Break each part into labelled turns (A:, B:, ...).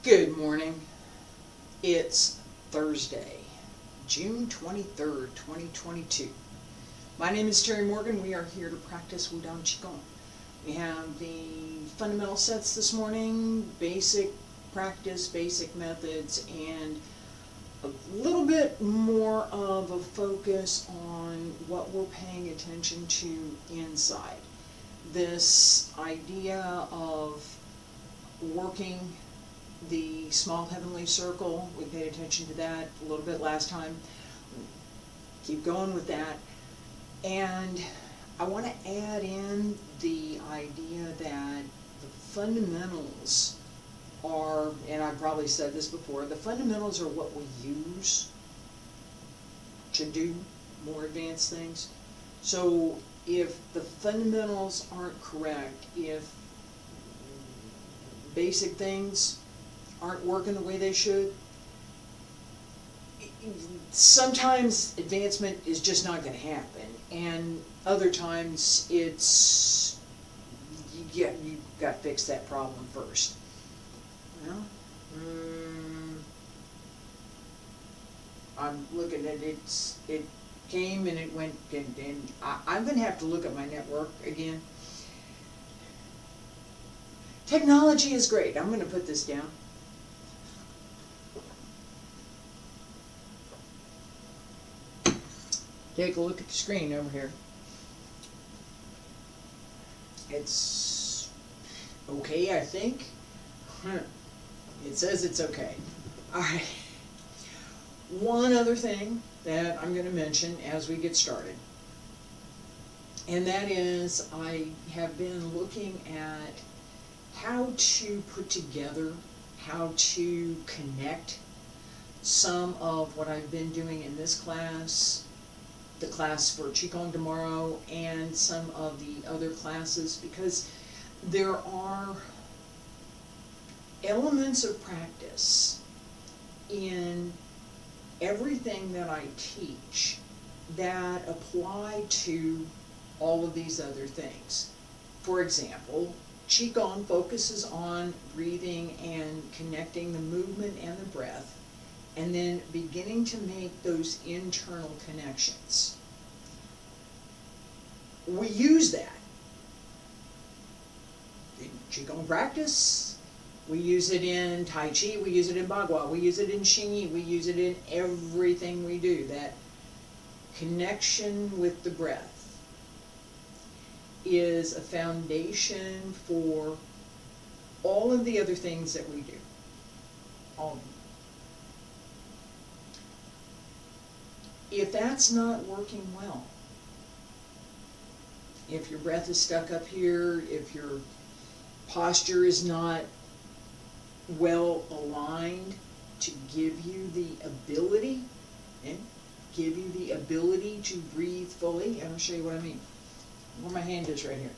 A: Good morning. It's Thursday, June 23rd, 2022. My name is Terry Morgan. We are here to practice Wudang Qigong. We have the fundamental sets this morning, basic practice, basic methods, and a little bit more of a focus on what we're paying attention to inside. This idea of working the small heavenly circle, we paid attention to that a little bit last time. Keep going with that. And I want to add in the idea that the fundamentals are, and I've probably said this before, the fundamentals are what we use to do more advanced things. So if the fundamentals aren't correct, if basic things aren't working the way they should, sometimes advancement is just not going to happen, and other times it's, yeah, you've got to fix that problem first. Well, I'm looking at it came and it went, and I'm going to have to look at my network again. Technology is great. I'm going to put this down. Take a look at the screen over here. It's okay, I think. It says it's okay. Alright. One other thing that I'm going to mention as we get started, and that is I have been looking at how to put together, how to connect some of what I've been doing in this class, the class for Qigong tomorrow, and some of the other classes, because there are elements of practice in everything that I teach that apply to all of these other things. For example, Qigong focuses on breathing and connecting the movement and the breath, and then beginning to make those internal connections. We use that in Qigong practice, we use it in Tai Chi, we use it in Bagua, we use it in Xingyi, we use it in everything we do. That connection with the breath is a foundation for all of the other things that we do. All of them. If that's not working well, if your breath is stuck up here, if your posture is not well aligned to give you the ability, to breathe fully, and I'll show you what I mean. Where my hand is right here.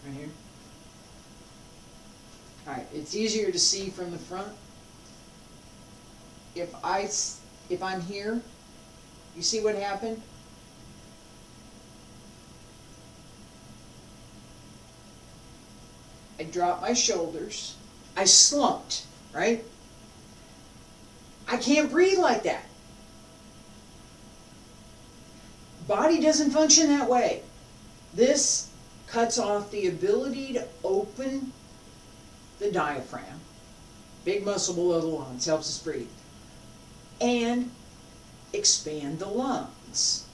A: Right here. Alright, it's easier to see from the front. If I'm here, you see what happened? I dropped my shoulders. I slumped, right? I can't breathe like that. Body doesn't function that way. This cuts off the ability to open the diaphragm, big muscle below the lungs, helps us breathe, and expand the lungs.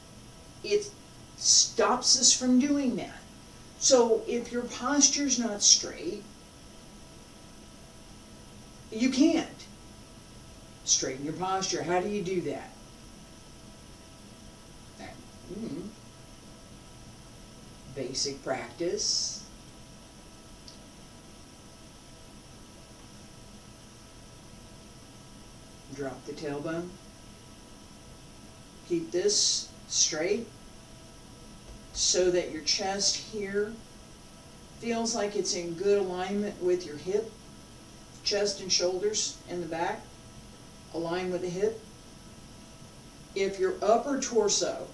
A: It stops us from doing that. So if your posture's not straight, you can't straighten your posture. How do you do that? Basic practice. Drop the tailbone. Keep this straight so that your chest here feels like it's in good alignment with your hip. Chest and shoulders in the back align with the hip. If your upper torso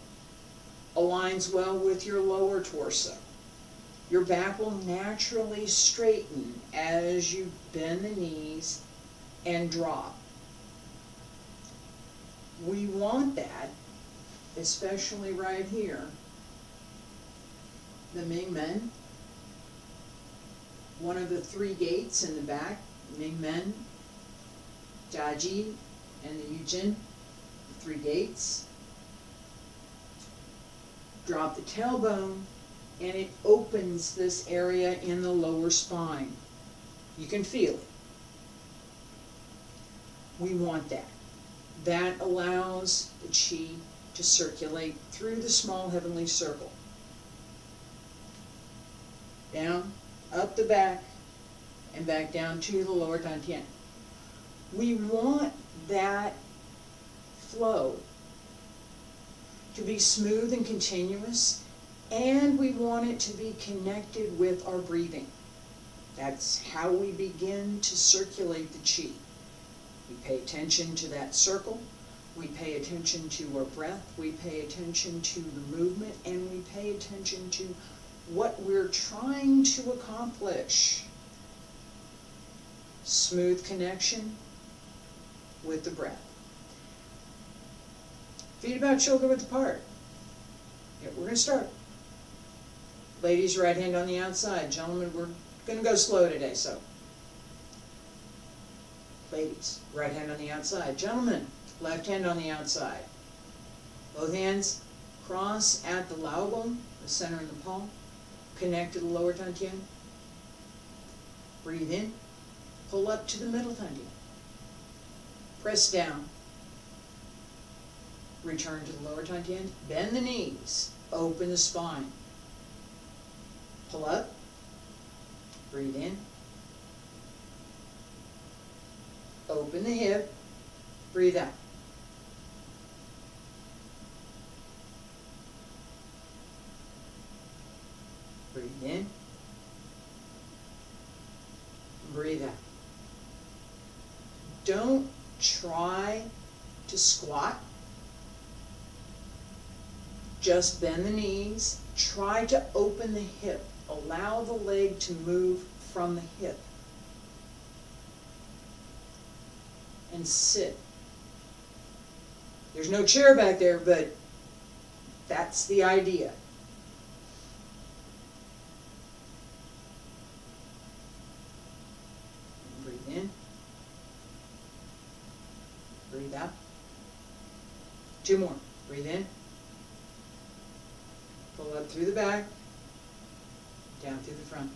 A: aligns well with your lower torso, Your back will naturally straighten as you bend the knees and drop. We want that, especially right here. The Ming Men, one of the three gates in the back, Ming Men, Jiaji, and the Yujin, the three gates. Drop the tailbone, and it opens this area in the lower spine. You can feel it. We want that. That allows the qi to circulate through the small heavenly circle. Down, up the back, and back down to the lower dantian. We want that flow to be smooth and continuous, and we want it to be connected with our breathing. That's how we begin to circulate the qi. We pay attention to that circle, we pay attention to our breath, we pay attention to the movement, and we pay attention to what we're trying to accomplish. Smooth connection with the breath. Feet about shoulder width apart. Yeah, we're going to start. Ladies, right hand on the outside. Gentlemen, we're going to go slow today, so. Ladies, right hand on the outside. Gentlemen, left hand on the outside. Both hands cross at the lao bone, the center in the palm. Connect to the lower dantian. Breathe in. Pull up to the middle dantian. Press down. Return to the lower dantian. Bend the knees. Open the spine. Pull up. Breathe in. Open the hip. Breathe out. Breathe in. Breathe out. Don't try to squat. Just bend the knees. Try to open the hip. Allow the leg to move from the hip. And sit. There's no chair back there, but that's the idea. Breathe in. Breathe out. Two more. Breathe in. Pull up through the back. Down through the front.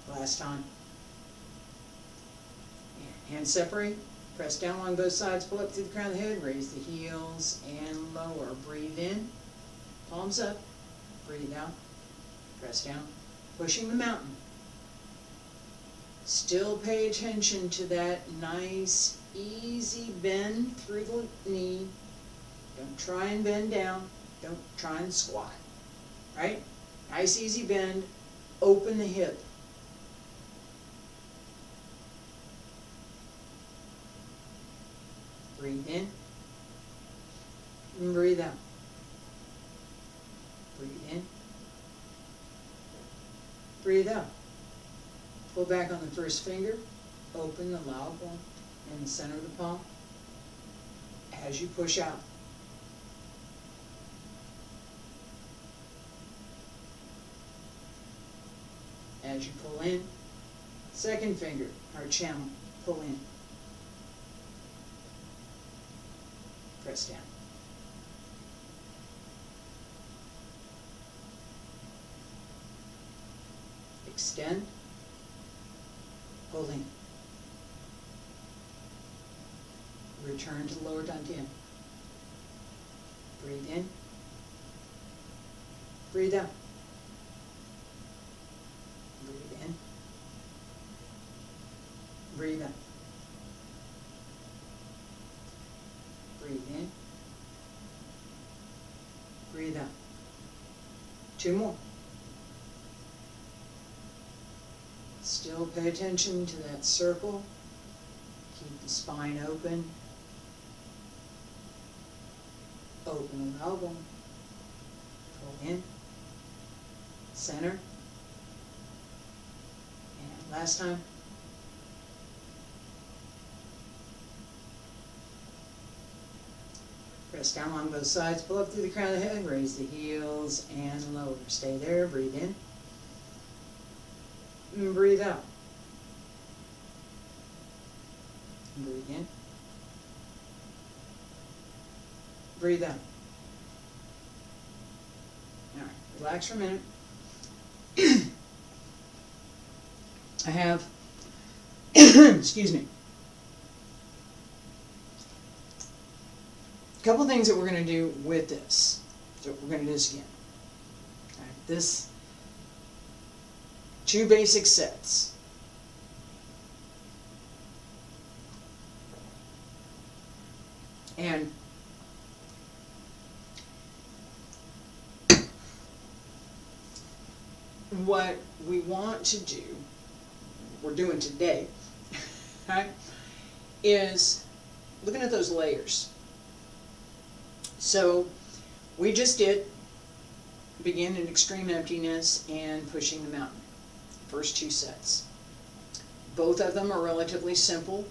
A: Last time. Hands separate. Press down along both sides. Pull up through the crown of the head. Raise the heels and lower. Breathe in. Palms up. Breathe out. Press down. Pushing the mountain. Still pay attention to that nice, easy bend through the knee. Don't try and bend down. Don't try and squat. Right? Nice, easy bend. Open the hip. Breathe in. And breathe out. Breathe in. Breathe out. Pull back on the first finger. Open the lao bone in the center of the palm as you push out. As you pull in, second finger, heart channel, pull in. Press down. Extend, pull in. Return to the lower dantian. Breathe in. Breathe out. Breathe in. Breathe out. Breathe in. Breathe out. Two more. Still pay attention to that circle. Keep the spine open. Open the elbow. Hold in. Center. And last time. Press down on both sides, pull up through the crown of the head, raise the heels and lower. Stay there, breathe in. And breathe out. Breathe in. Breathe out. Alright, relax for a minute. I have, excuse me, a couple things that we're going to do with this. So we're going to do this again. All right, this, 2 basic sets. And what we want to do, we're doing today, right, is looking at those layers. So we just did begin in extreme emptiness and pushing the mountain. First 2 sets. Both of them are relatively simple.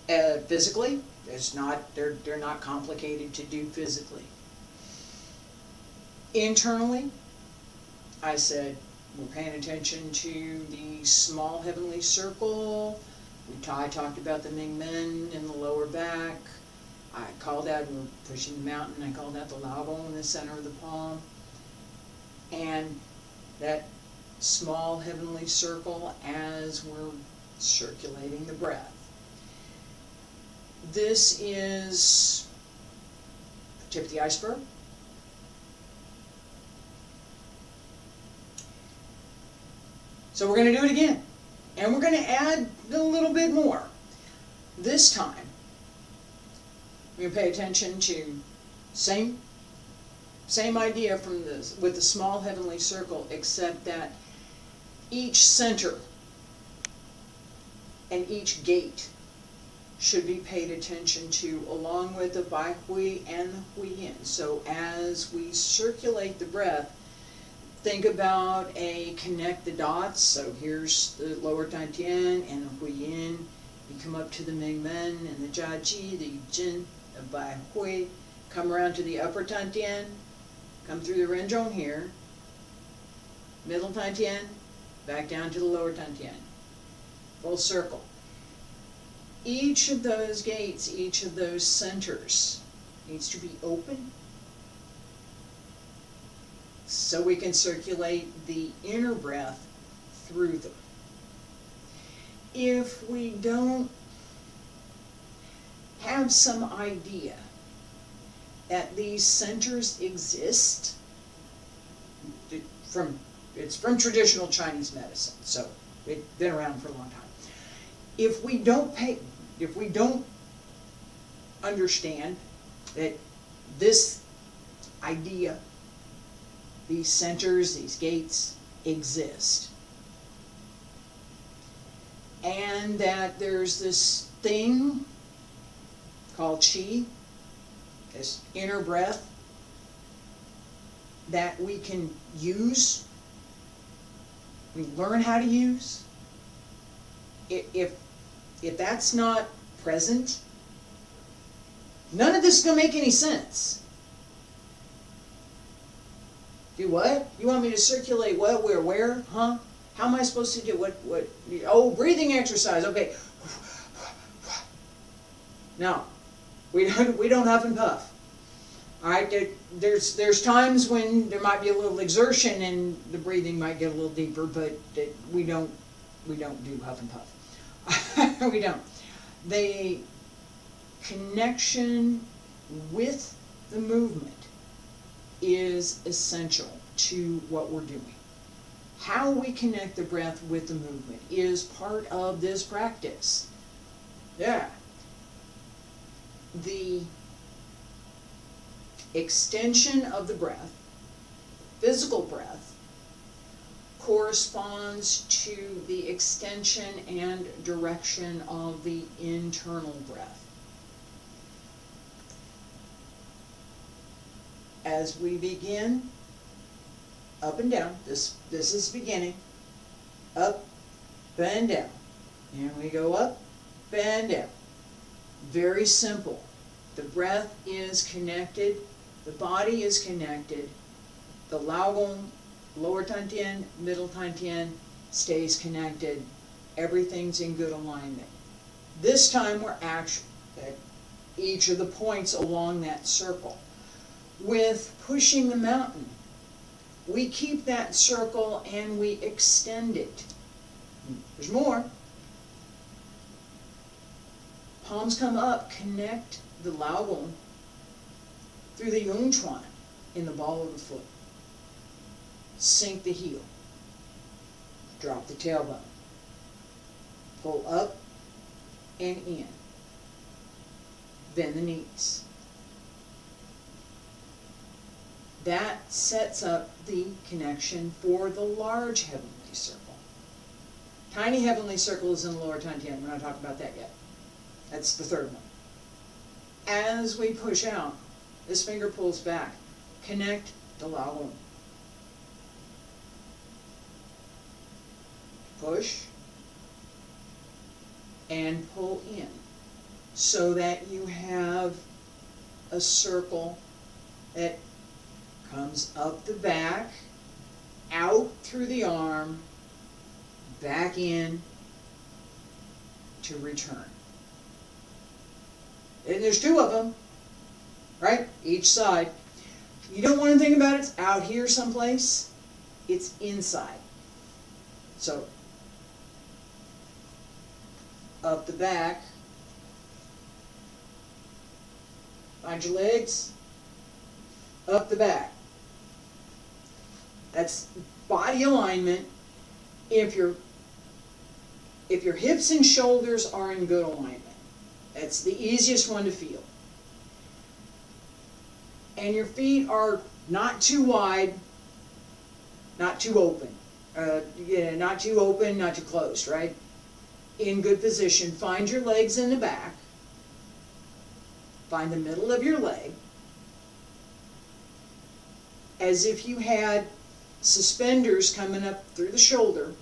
A: Physically, it's not, they're not complicated to do physically. Internally, I said we're paying attention to the small heavenly circle. I talked about the Ming Men in the lower back. I called out, we're pushing the mountain, I called out the lao bone in the center of the palm. And that small heavenly circle as we're circulating the breath. This is the tip of the iceberg. So we're going to do it again. And we're going to add a little bit more. This time, we're going to pay attention to same idea from this with the small heavenly circle, except that each center and each gate should be paid attention to, along with the Bai Hui and the Hui Yin. So as we circulate the breath, think about a connect the dots. So here's the lower Dantian and the Hui Yin. You come up to the Ming Men and the Jia Ji, the Jin, the Bai Hui. Come around to the upper Dantian. Come through the Renzhong here. Middle Dantian. Back down to the lower Dantian. Full circle. Each of those gates, each of those centers needs to be open so we can circulate the inner breath through them. If we don't have some idea that these centers exist, it's from traditional Chinese medicine, so it's been around for a long time. If we don't understand that this idea, these centers, these gates exist, and that there's this thing called qi, this inner breath, that we can use, we learn how to use. If that's not present, none of this is going to make any sense. Do what? You want me to circulate what, where, huh? How am I supposed to do what? Oh, breathing exercise. Okay. No, we don't huff and puff. All right. There's times when there might be a little exertion and the breathing might get a little deeper, but we don't do huff and puff. We don't. The connection with the movement is essential to what we're doing. How we connect the breath with the movement is part of this practice. Yeah. The extension of the breath, physical breath, corresponds to the extension and direction of the internal breath. As we begin, up and down. This is the beginning. Up and down. And we go up and down. Very simple. The breath is connected. The body is connected. The Laogong, lower Tantien, middle Tantien stays connected. Everything's in good alignment. This time we're actually at each of the points along that circle. With pushing the mountain, we keep that circle and we extend it. There's more. Palms come up, connect the Laogong through the Yongchuan in the ball of the foot. Sink the heel. Drop the tailbone. Pull up and in. Bend the knees. That sets up the connection for the large heavenly circle. Tiny heavenly circle is in the lower Tantien. We're not talking about that yet. That's the third one. As we push out, this finger pulls back. Connect the Laogong. Push and pull in so that you have a circle that comes up the back, out through the arm, back in to return. And there's two of them, right? Each side. You don't want to think about it's out here someplace. It's inside. So, up the back. Find your legs. Up the back. That's body alignment. If your hips and shoulders are in good alignment, that's the easiest one to feel. And your feet are not too wide, not too open. Not too open, not too closed, right? In good position. Find your legs in the back. Find the middle of your leg. As if you had suspenders coming up through the shoulder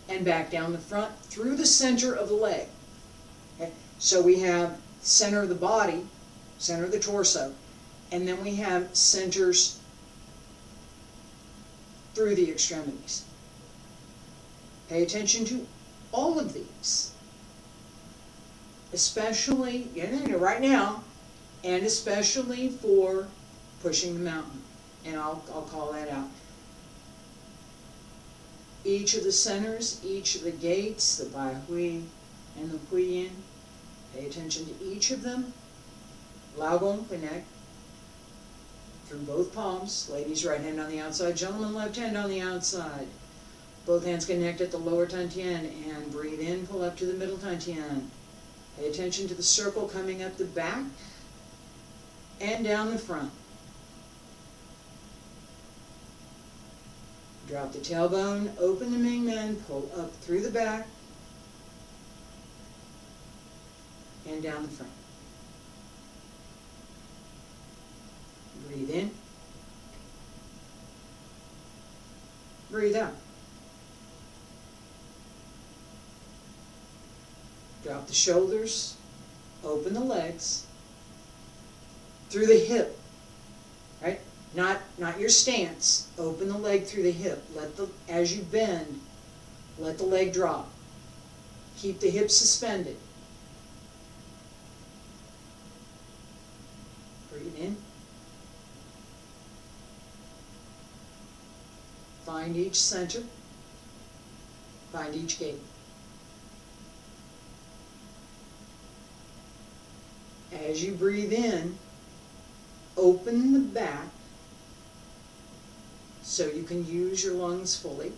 A: and back down the front through the center of the leg. Okay? So we have center of the body, center of the torso, and then we have centers through the extremities. Pay attention to all of these, especially right now, and especially for pushing the mountain. And I'll call that out. Each of the centers, each of the gates, the Bai Hui and the Huiyin, pay attention to each of them. Laogong, connect through both palms. Ladies, right hand on the outside. Gentlemen, left hand on the outside. Both hands connect at the lower Tantien and breathe in, pull up to the middle Tantien. Pay attention to the circle coming up the back and down the front. Drop the tailbone, open the Mingmen, pull up through the back and down the front. Breathe in. Breathe out. Drop the shoulders, open the legs, through the hip, right? Not your stance. Open the leg through the hip. As you bend, let the leg drop. Keep the hips suspended. Breathe in. Find each center. Find each gate. As you breathe in, open the back so you can use your lungs fully.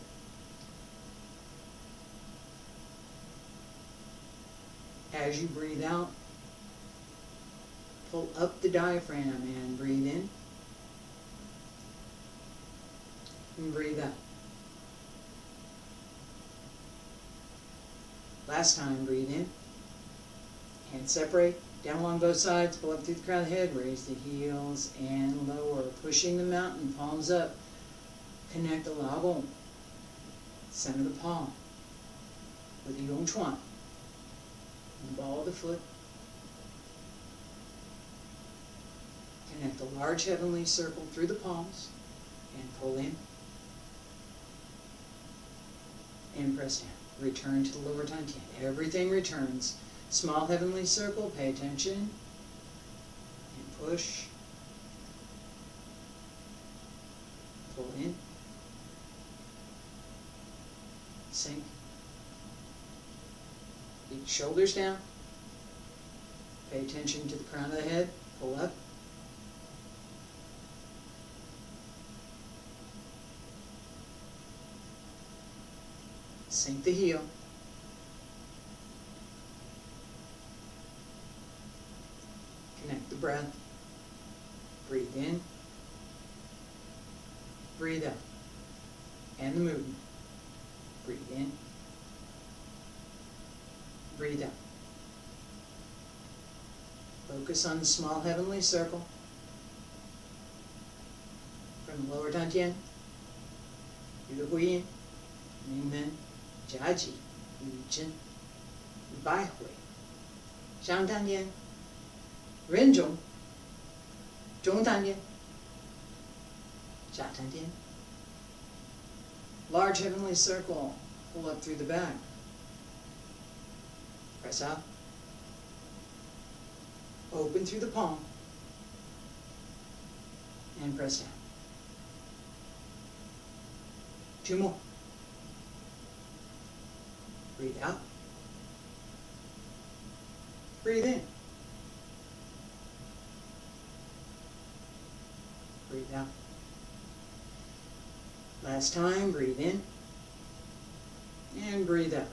A: As you breathe out, pull up the diaphragm and breathe in and breathe out. Last time, breathe in, hands separate. Down along both sides, pull up through the crown of the head, raise the heels and lower, pushing the mountain, palms up. Connect the labong, center the palm, with the Yong Chuan, the ball of the foot. Connect the large heavenly circle through the palms, and pull in, and press down. Return to the lower dantian. Everything returns. Small heavenly circle, pay attention, and push, pull in, sink, keep shoulders down, pay attention to the crown of the head, pull up, sink the heel, connect the breath, breathe in, breathe out, and the movement. Breathe in, breathe out. Focus on the small heavenly circle from the lower dantian, through the huyin, mingmen, jiaji, yujin, baihui, shang dantian, renzhong, zhong dantian, xia dantian. Large heavenly circle, pull up through the back. Press out. Open through the palm. And press down. 2 more. Breathe out. Breathe in. Breathe out. Last time, breathe in and breathe out.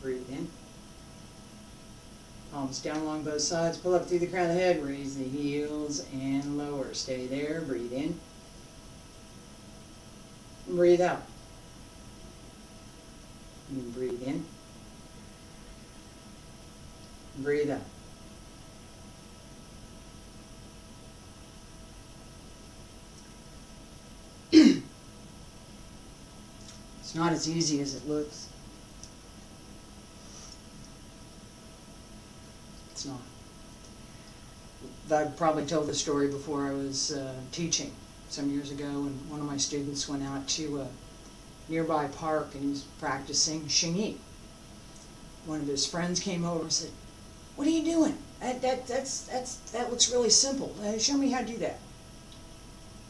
A: Breathe in. Palms down along both sides, pull up through the crown of the head, raise the heels and lower. Stay there, breathe in. Breathe out. And breathe in. Breathe out. It's not as easy as it looks. It's not. I've probably told the story before. I was teaching some years ago, and one of my students went out to a nearby park and he was practicing Xingyi. One of his friends came over and said, "What are you doing? That looks really simple. Show me how to do that."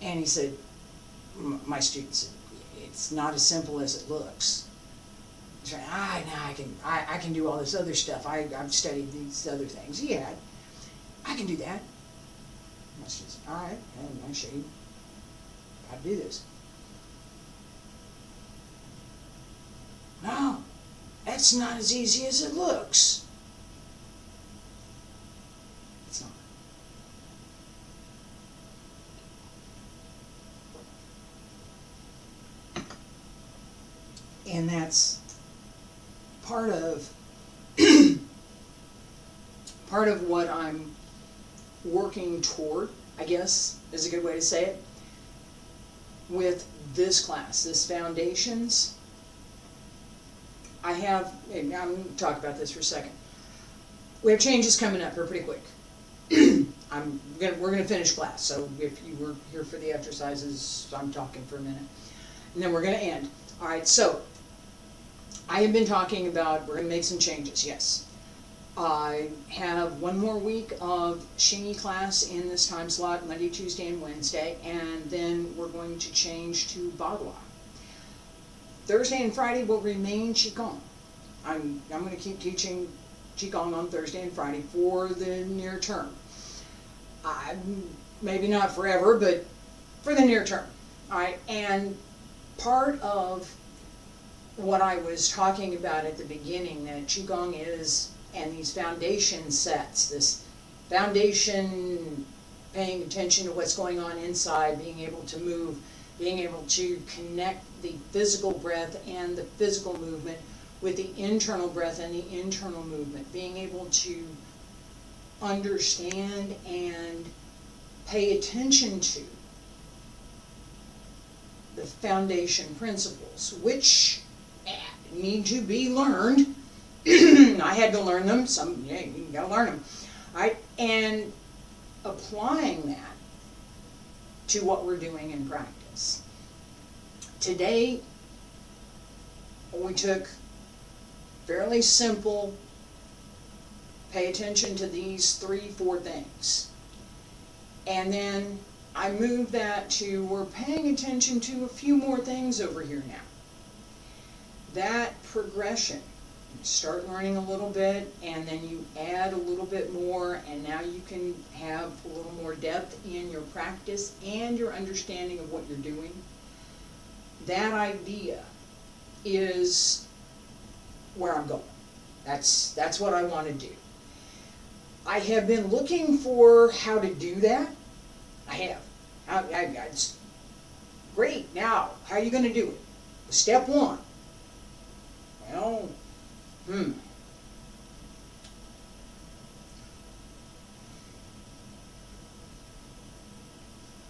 A: And he said, my student said, "It's not as simple as it looks." He's like, I can do all this other stuff. I've studied these other things. Yeah, I can do that. And I said, "All right, I'll show you how to do this." "No, that's not as easy as it looks." It's not. And that's part of what I'm working toward, I guess is a good way to say it, with this class, this Foundations. I'm going to talk about this for a second. We have changes coming up. They're pretty quick. We're going to finish class, so if you were here for the exercises, I'm talking for a minute. And then we're going to end. All right, so I have been talking about we're going to make some changes, yes. I have 1 more week of Xingyi class in this time slot, Monday, Tuesday, and Wednesday, and then we're going to change to Bagua. Thursday and Friday will remain Qigong. I'm going to keep teaching Qigong on Thursday and Friday for the near term. Maybe not forever, but for the near term. All right, and part of what I was talking about at the beginning, that Qigong is, and these foundation sets, this foundation, paying attention to what's going on inside, being able to move, being able to connect the physical breath and the physical movement with the internal breath and the internal movement, being able to understand and pay attention to the foundation principles, which need to be learned. I had to learn them. You gotta learn them. And applying that to what we're doing in practice. Today, we took fairly simple, pay attention to these 3-4 things. And then I moved that to, we're paying attention to a few more things over here now. That progression, you start learning a little bit, and then you add a little bit more, and now you can have a little more depth in your practice and your understanding of what you're doing. That idea is where I'm going. That's what I want to do. I have been looking for how to do that. I have. It's great. Now, how are you going to do it? Step 1. Well,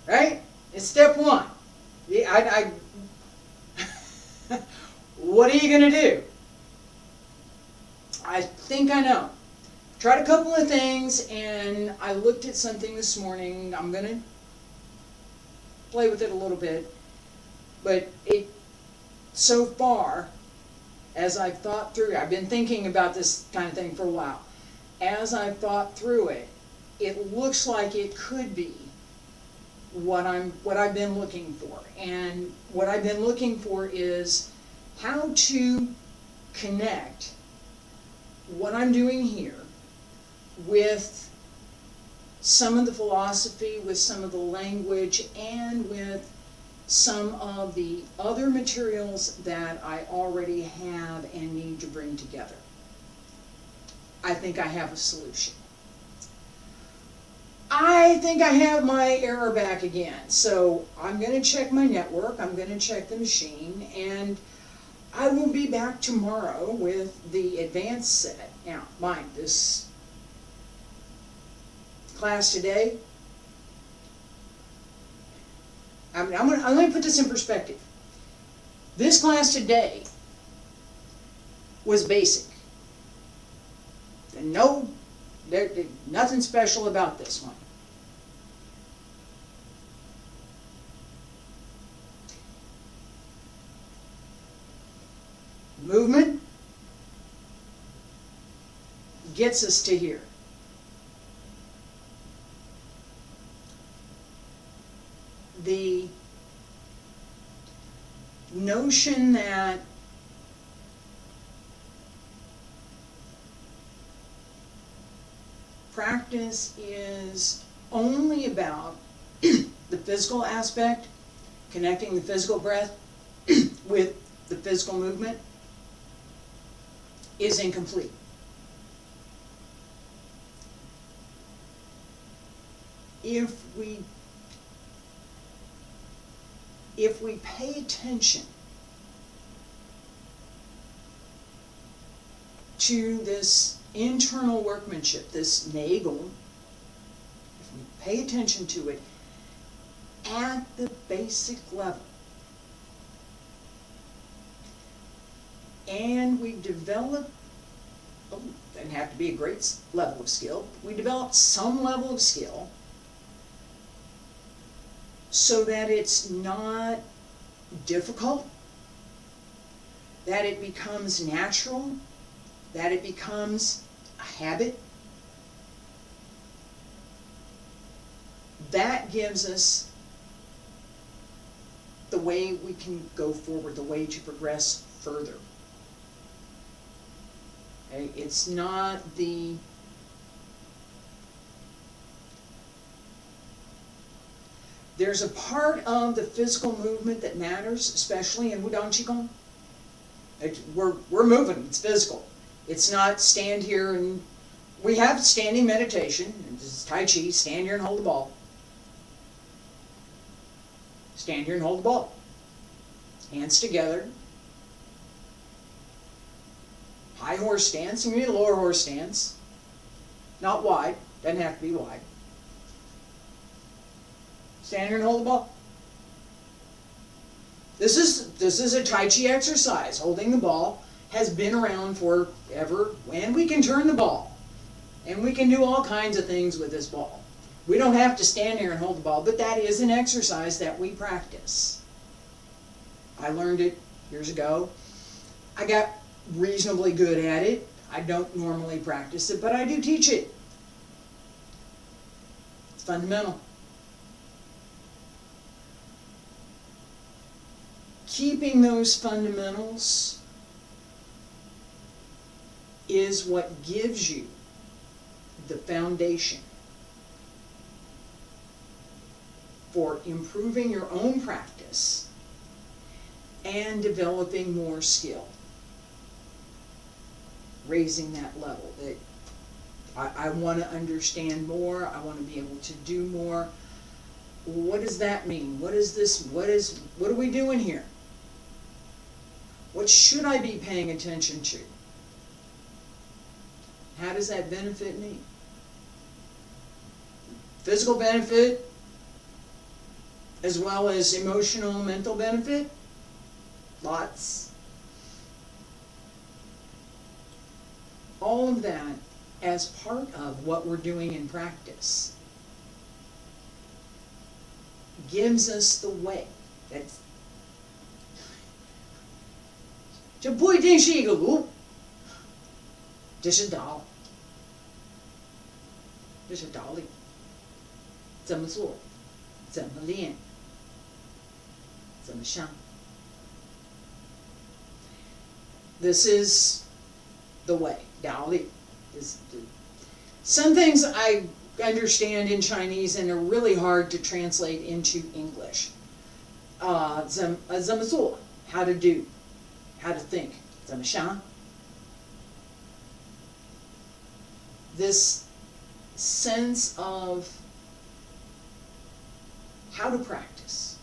A: Right? It's step 1. Yeah, what are you going to do? I think I know. Tried a couple of things, and I looked at something this morning. I'm going to play with it a little bit. But so far, as I've thought through, I've been thinking about this kind of thing for a while. As I've thought through it, it looks like it could be what I've been looking for. And what I've been looking for is how to connect what I'm doing here with some of the philosophy, with some of the language, and with some of the other materials that I already have and need to bring together. I think I have a solution. I think I have my error back again. So I'm going to check my network, I'm going to check the machine, and I will be back tomorrow with the advanced set. Now, mind, this class today, let me put this in perspective. This class today was basic. And nothing special about this one. Movement gets us to here. The notion that practice is only about the physical aspect, connecting the physical breath with the physical movement, is incomplete. If we pay attention to this internal workmanship, this nagel, if we pay attention to it at the basic level, and we develop, doesn't have to be a great level of skill, we develop some level of skill so that it's not difficult, that it becomes natural, that it becomes a habit. That gives us the way we can go forward, the way to progress further. Okay? It's not there's a part of the physical movement that matters, especially in Wudang Qigong. We're moving, it's physical. It's not stand here and, we have standing meditation, this is Tai Chi, stand here and hold the ball. Stand here and hold the ball. Hands together. high horse stance, and you need a lower horse stance. Not wide, doesn't have to be wide. Stand here and hold the ball. This is a Tai Chi exercise. Holding the ball has been around forever, and we can turn the ball. And we can do all kinds of things with this ball. We don't have to stand here and hold the ball, but that is an exercise that we practice. I learned it years ago. I got reasonably good at it. I don't normally practice it, but I do teach it. It's fundamental. Keeping those fundamentals is what gives you the foundation for improving your own practice and developing more skill. Raising that level. That I want to understand more. I want to be able to do more. What does that mean? What is this? What are we doing here? What should I be paying attention to? How does that benefit me? Physical benefit as well as emotional, mental benefit? Lots. All of that as part of what we're doing in practice gives us the way. That's 这不一定是一个路，这是道，这是道理。怎么做，怎么练，怎么上。This is the way, 道理. Some things I understand in Chinese and are really hard to translate into English. 怎么做, how to do, how to think, 怎么想. This sense of how to practice.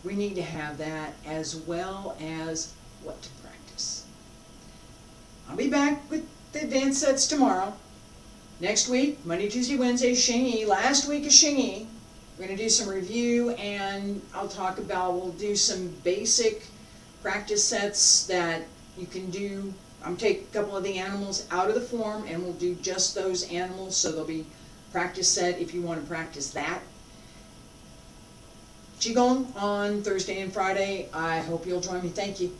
A: We need to have that as well as what to practice. I'll be back with the dance sets tomorrow. Next week, Monday, Tuesday, Wednesday, Xingyi. Last week is Xingyi. We're going to do some review, and we'll do some basic practice sets that you can do. I'm taking a couple of the animals out of the form, and we'll do just those animals, so there'll be practice set if you want to practice that. Qigong on Thursday and Friday. I hope you'll join me. Thank you.